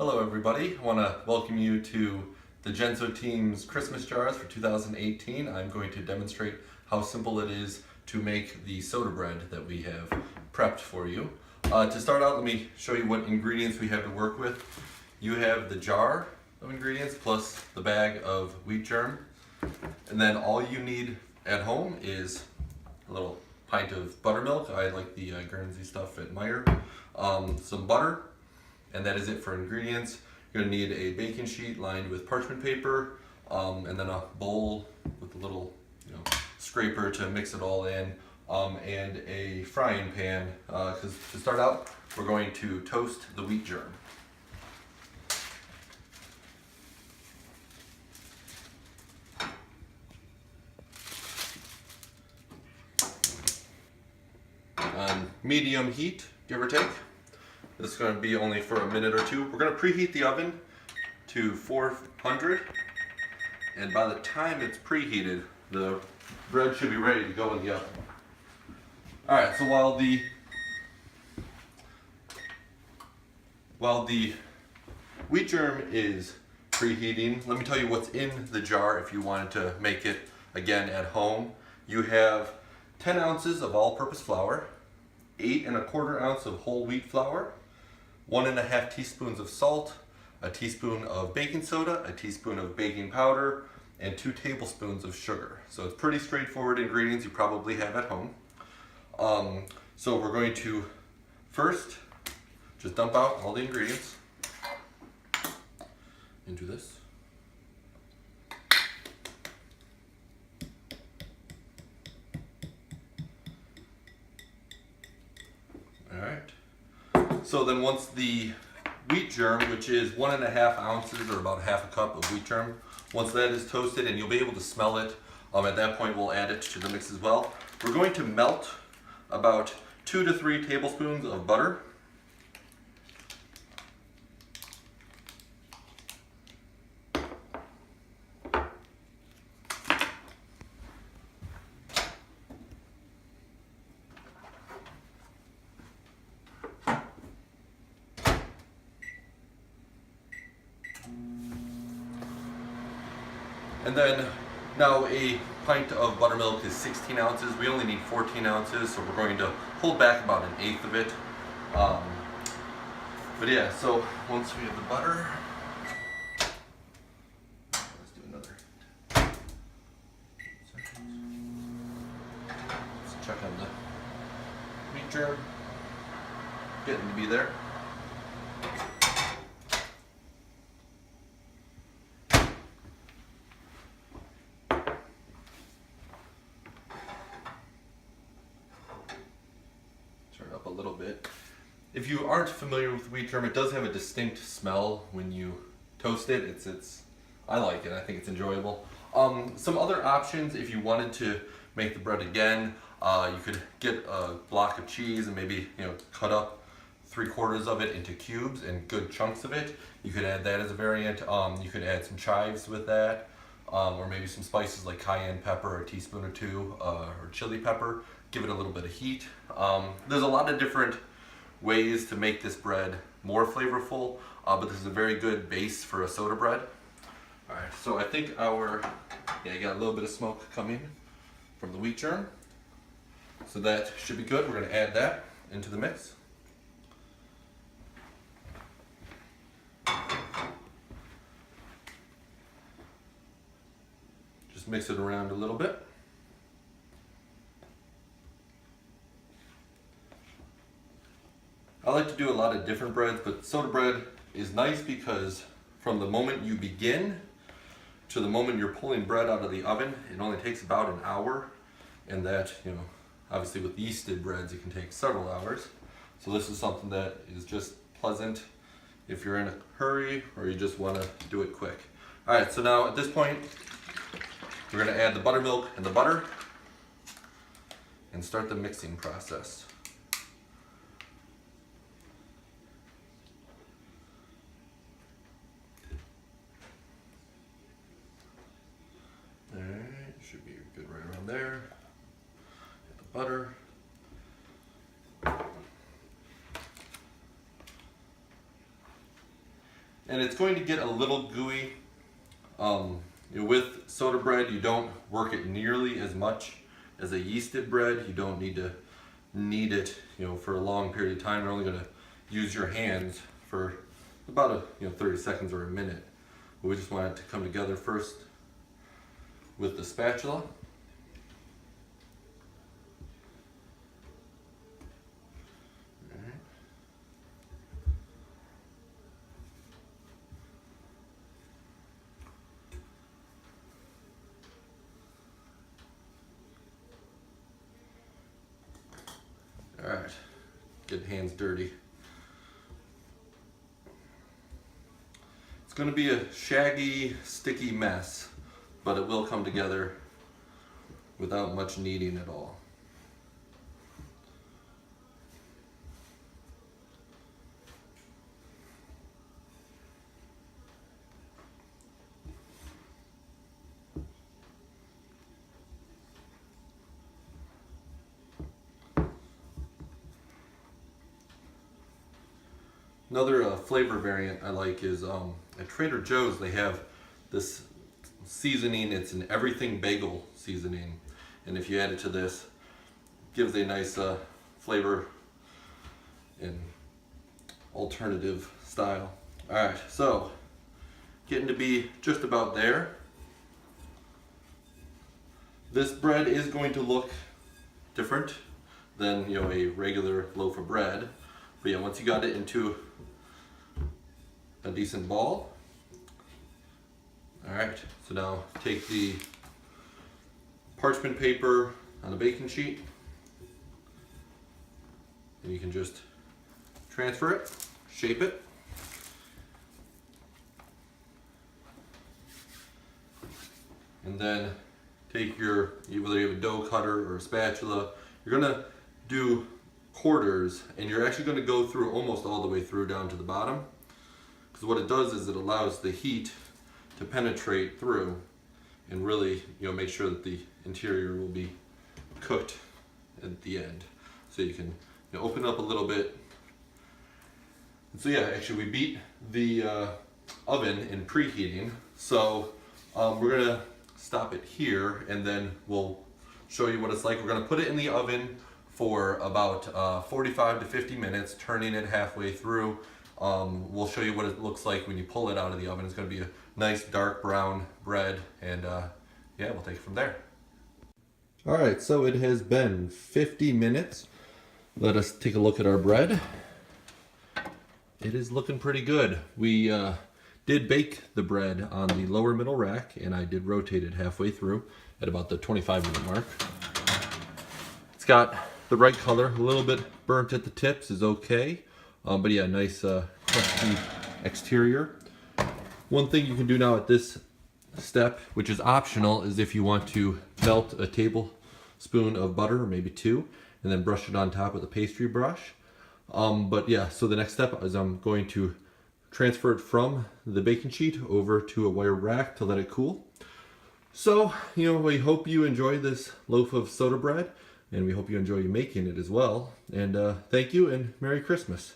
Hello everybody, I want to welcome you to the Genso team's Christmas jars for 2018. I'm going to demonstrate how simple it is to make the soda bread that we have prepped for you. To start out, let me show you what ingredients we have to work with. You have the jar of ingredients plus the bag of wheat germ, and then all you need at home is a little pint of buttermilk. I like the Guernsey stuff at Meyer. Some butter, and that is it for ingredients. You're gonna need a baking sheet lined with parchment paper, and then a bowl with a little scraper to mix it all in, and a frying pan, because to start out, we're going to toast the wheat germ. On medium heat, give or take. This is going to be only for a minute or two. We're going to preheat the oven to 400, and by the time it's preheated, the bread should be ready to go in the oven. Alright, so while the wheat germ is preheating, let me tell you what's in the jar if you wanted to make it again at home. You have 10 ounces of all-purpose flour, 8 1/4 ounce of whole wheat flour, 1 1/2 teaspoons of salt, a teaspoon of baking soda, a teaspoon of baking powder, and 2 tablespoons of sugar. So it's pretty straightforward ingredients you probably have at home. So we're going to first just dump out all the ingredients into this. Alright. So then once the wheat germ, which is 1 1/2 ounces or about 1/2 cup of wheat germ, once that is toasted, and you'll be able to smell it, at that point we'll add it to the mix as well. We're going to melt about 2 to 3 tablespoons of butter. And then, now a pint of buttermilk is 16 ounces. We only need 14 ounces, so we're going to hold back about 1/8 of it. But yeah, so once we have the butter, let's do another 10 seconds. Let's check on the wheat germ. Getting to be there. Up a little bit. If you aren't familiar with wheat germ, it does have a distinct smell when you toast it. I like it. I think it's enjoyable. Some other options, if you wanted to make the bread again, you could get a block of cheese and maybe cut up 3/4 of it into cubes and good chunks of it. You could add that as a variant. You could add some chives with that, or maybe some spices like cayenne pepper, a teaspoon or 2, or chili pepper. Give it a little bit of heat. There's a lot of different ways to make this bread more flavorful, but this is a very good base for a soda bread. Alright, so I think you got a little bit of smoke coming from the wheat germ. So that should be good. We're going to add that into the mix. Just mix it around a little bit. I like to do a lot of different breads, but soda bread is nice because from the moment you begin to the moment you're pulling bread out of the oven, it only takes about an hour, and that, obviously with yeasted breads it can take several hours. So this is something that is just pleasant if you're in a hurry or you just want to do it quick. Alright, so now at this point we're going to add the buttermilk and the butter and start the mixing process. Alright, should be good right around there. Get the butter. and it's going to get a little gooey. With soda bread, you don't work it nearly as much as a yeasted bread. You don't need to knead it, for a long period of time. You're only going to use your hands for about 30 seconds or a minute. But we just want it to come together first with the spatula. Alright, get hands dirty. It's going to be a shaggy, sticky mess, but it will come together without much kneading at all. Another flavor variant I like is at Trader Joe's they have this seasoning. It's an everything bagel seasoning, and if you add it to this, it gives a nice flavor and alternative style. Alright, so getting to be just about there. This bread is going to look different than a regular loaf of bread, but yeah, once you got it into a decent ball. Alright, so now take the parchment paper on a baking sheet and you can just transfer it, shape it. And then take whether you have a dough cutter or a spatula, you're gonna do quarters, and you're actually gonna go through almost all the way through down to the bottom. Because what it does is it allows the heat to penetrate through and really make sure that the interior will be cooked at the end. So you can open up a little bit. And so yeah, actually we beat the oven in preheating. So we're gonna stop it here and then we'll show you what it's like. We're gonna put it in the oven for about 45 to 50 minutes, turning it halfway through. We'll show you what it looks like when you pull it out of the oven. It's going to be a nice dark brown bread, and yeah, we'll take it from there. Alright, so it has been 50 minutes. Let us take a look at our bread. It is looking pretty good. We did bake the bread on the lower middle rack, and I did rotate it halfway through at about the 25-minute mark. It's got the right color, a little bit burnt at the tips is okay. But yeah, nice crusty exterior. One thing you can do now at this step, which is optional, is if you want to melt a tablespoon of butter, or maybe two, and then brush it on top with a pastry brush. But yeah, so the next step is I'm going to transfer it from the baking sheet over to a wire rack to let it cool. So, we hope you enjoy this loaf of soda bread, and we hope you enjoy making it as well. And thank you, and Merry Christmas.